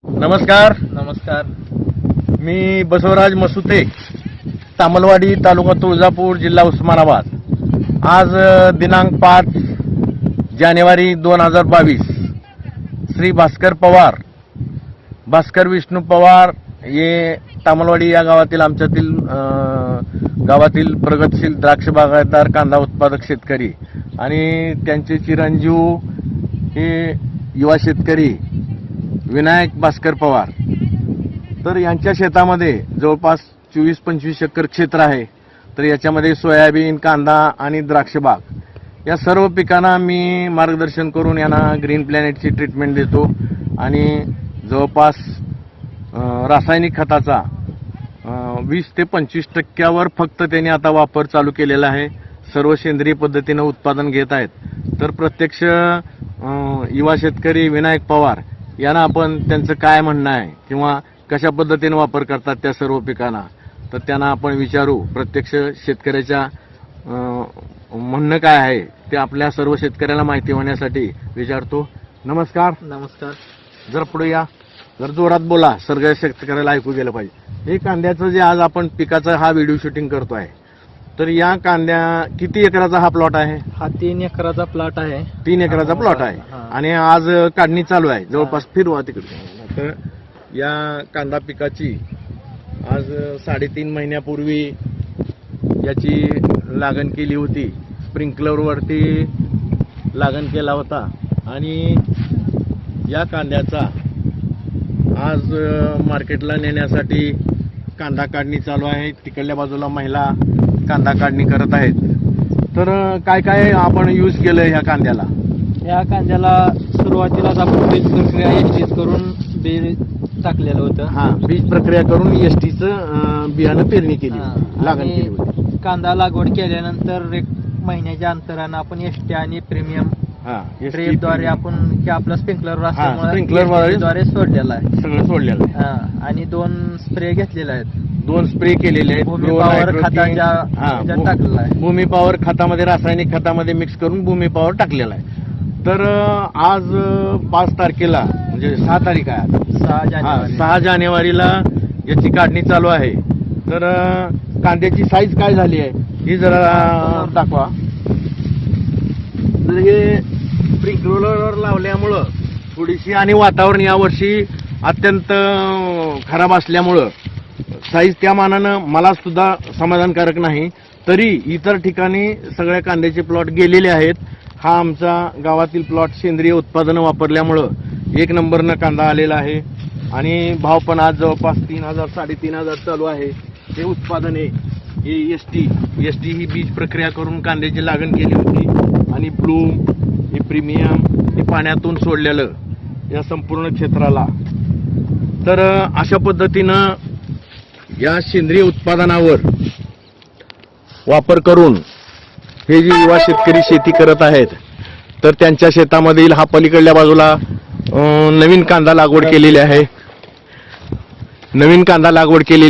नमस्कार. नमस्कार. मी बसवराज मसुते, तामलवाडी, तालुका तुळजापूर, जिल्हा उस्मानाबाद. आज दिनांक 5 जानेवारी 2022 श्री भास्कर विष्णू पवार हे तामलवाडी या गावातील आमच्यातील गावातील प्रगतशील द्राक्ष बागायतदार, कांदा उत्पादक शेतकरी आणि त्यांचे चिरंजीव हे युवा शेतकरी विनायक भास्कर पवार. तर यांच्या शेतामध्ये जवळपास 24-25 एकर क्षेत्र आहे. तर याच्यामध्ये सोयाबीन, कांदा आणि द्राक्ष बाग या सर्व पिकांना मी मार्गदर्शन करून यांना ग्रीन प्लॅनेटची ट्रीटमेंट देतो आणि जवळपास रासायनिक खताचा 20 ते 25% फक्त त्यांनी आता वापर चालू केलेला आहे. सर्व सेंद्रिय पद्धतीने उत्पादन घेत आहेत. तर प्रत्यक्ष युवा शेतकरी विनायक पवार यांना आपण त्यांचं काय म्हणणं आहे किंवा कशा पद्धतीने वापर करतात त्या सर्व पिकांना, तर त्यांना आपण विचारू. प्रत्यक्ष शेतकऱ्याच्या म्हणणं काय आहे ते आपल्या सर्व शेतकऱ्याला माहिती होण्यासाठी विचारतो. नमस्कार. नमस्कार. जर पुढे या, जर जोरात बोला, सगळ्या शेतकऱ्याला ऐकू गेलं पाहिजे. हे कांद्याचं जे आज आपण पिकाचा हा व्हिडिओ शूटिंग करतोय, तर या कांद्या किती एकराचा हा प्लॉट आहे? हा 3 एकराचा प्लॉट आहे. 3 एकराचा प्लॉट आहे आणि आज काढणी चालू आहे. जवळपास फिरवा तिकडे. तर या कांदा पिकाची आज 3.5 महिन्यापूर्वी याची लागण केली होती. स्प्रिंकलरवरती लागण केला होता आणि या कांद्याचा आज मार्केटला नेण्यासाठी कांदा काढणी चालू आहे. तिकडल्या बाजूला महिला कांदा काढणी करत आहेत. तर काय काय आपण यूज केलं ह्या कांद्याला? या कांद्याला सुरुवातीलाच आपण बीज प्रक्रिया एसटीच करून बी टाकलेलं होतं. हा, बीज प्रक्रिया करून एसटीचं बियाणं पेरणी केली, लागण केली होती. कांदा लागवड केल्यानंतर 1 महिन्याच्या अंतरानं आपण एसटी आणि प्रीमियम ड्रीपद्वारे आपण हे आपलं स्प्रिंकलर द्वारे सोडलेला आहे. सगळं सोडलेलं आहे आणि 2 स्प्रे घेतलेले आहेत. 2 स्प्रे केलेले आहेत. भूमी पॉवर खताच्या टाकलेला आहे. भूमी पॉवर खतामध्ये, रासायनिक खतामध्ये मिक्स करून भूमी पॉवर टाकलेला आहे. तर आज 5 तारखेला म्हणजे 6 तारीख आहे, 6 जानेवारीला याची काढणी चालू आहे. तर कांद्याची साईज काय झाली आहे ही जरा दाखवा. तर हे स्प्रिंकलर लावल्यामुळं थोडीशी, आणि वातावरण यावर्षी अत्यंत खराब असल्यामुळं साईज त्या मानानं मला सुद्धा समाधानकारक नाही. तरी इतर ठिकाणी सगळ्या कांद्याचे प्लॉट गेलेले आहेत. हा आमचा गावातील प्लॉट सेंद्रिय उत्पादनं वापरल्यामुळं 1 नंबरनं कांदा आलेला आहे आणि भाव पण आज जवळपास 3,000 3,500 चालू आहे. हे उत्पादन आहे. हे एसटी ही बीज प्रक्रिया करून कांद्याची लागण केली होती आणि ब्लूम, हे प्रीमियम, हे पाण्यातून सोडलेलं या संपूर्ण क्षेत्राला. तर अशा पद्धतीनं या सेंद्रिय उत्पादनावर वापर करून हे जे युवा शेतकरी शेती करत आहेत, तर त्यांच्या शेतामधील हा पलीकडल्या बाजूला नवीन कांदा लागवड केलेली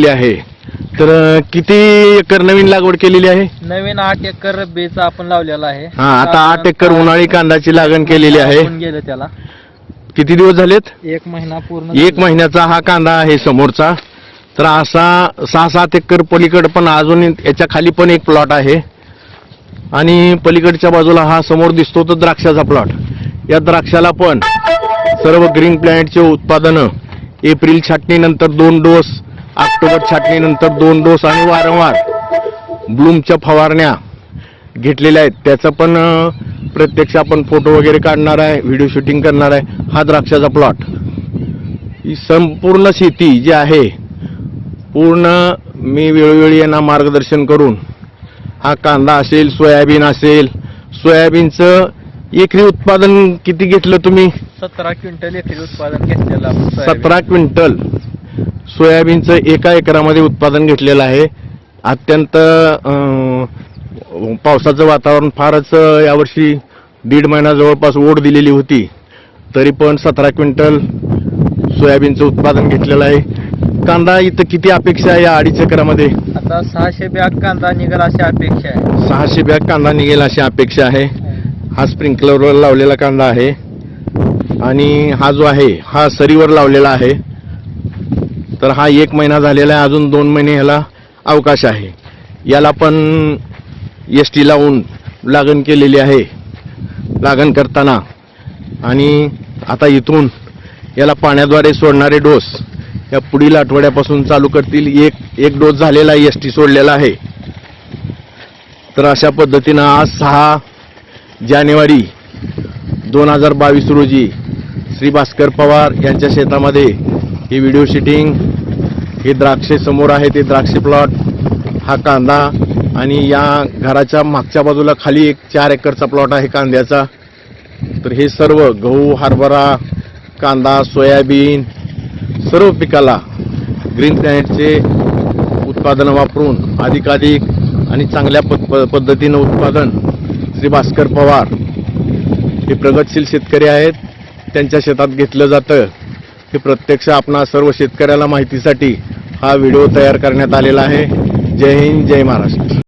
आहे. तर किती एकर नवीन लागवड केलेली आहे? नवीन 8 एकर बेचा आपण लावलेला आहे. हा, आता 8 एकर उन्हाळी कांद्याची लागण केलेली आहे. गेलं त्याला किती दिवस झालेत? 1 महिना पूर्ण. 1 महिन्याचा हा कांदा आहे समोरचा. तर असा 6-7 एकर पलीकड पण अजून याच्या खाली पण एक प्लॉट आहे आणि पलीकडच्या बाजूला हा समोर दिसतो तो द्राक्षाचा प्लॉट. या द्राक्षाला पण सर्व ग्रीन प्लॅनेटचे उत्पादनं एप्रिल छाटणीनंतर 2 डोस, ऑक्टोबर छाटणीनंतर 2 डोस आणि वारंवार ब्लूमच्या फवारण्या घेतलेल्या आहेत. त्याचं पण प्रत्यक्ष आपण फोटो वगैरे काढणार आहे, व्हिडिओ शूटिंग करणार आहे. हा द्राक्षाचा प्लॉट. ही संपूर्ण शेती जी आहे पूर्ण मी वेळोवेळी यांना मार्गदर्शन करून, हा कांदा असेल, सोयाबीन असेल, सोयाबीनचं एकरी उत्पादन किती घेतलं तुम्ही? 17 क्विंटल एकरी उत्पादन घेतलेलं आपण. 17 क्विंटल सोयाबीनचं एका एकरामध्ये उत्पादन घेतलेलं आहे. अत्यंत पावसाचं वातावरण फारच यावर्षी 1.5 महिना जवळपास ओढ दिलेली होती, तरी पण 17 क्विंटल सोयाबीनचं उत्पादन घेतलेलं आहे. कांदा इथं किती अपेक्षा आहे या 2.5 एकरामध्ये? आता 600 बॅग कांदा निघेल अशी अपेक्षा आहे. 600 बॅग कांदा निघेल अशी अपेक्षा आहे. हा स्प्रिंकलरवर लावलेला कांदा आहे. आणि हा जो आहे हा सरीवर लावलेला आहे. तर हा 1 महिना झालेला आहे, अजून 2 महिने ह्याला अवकाश आहे. याला पण ST लावून लागण केलेली आहे लागण करताना. आणि आता इथून याला पाण्याद्वारे सोडणारे डोस या पुढील आठवड्यापासून चालू करतील. एक डोस झालेला ST सोडलेला आहे. तर अशा पद्धतीनं आज 6 जानेवारी 2022 रोजी श्री भास्कर पवार यांच्या शेतामध्ये ही व्हिडिओ शूटिंग, हे द्राक्षे समोर आहे ते द्राक्ष प्लॉट, हा कांदा आणि या घराच्या मागच्या बाजूला खाली एक 4 एकरचा प्लॉट आहे कांद्याचा. तर हे सर्व गहू, हरभरा, कांदा, सोयाबीन सर्व पिकाला ग्रीन प्लॅनेटचे उत्पादन वापरून अधिकाधिक आणि चांगल्या पद्धतीनं उत्पादन श्री भास्कर पवार हे प्रगतशील शेतकरी आहेत, त्यांच्या शेतात घेतलं जातं. हे प्रत्यक्ष आपणा सर्व शेतकऱ्याला माहितीसाठी हा व्हिडिओ तयार करण्यात आलेला आहे. जय हिंद, जय महाराष्ट्र.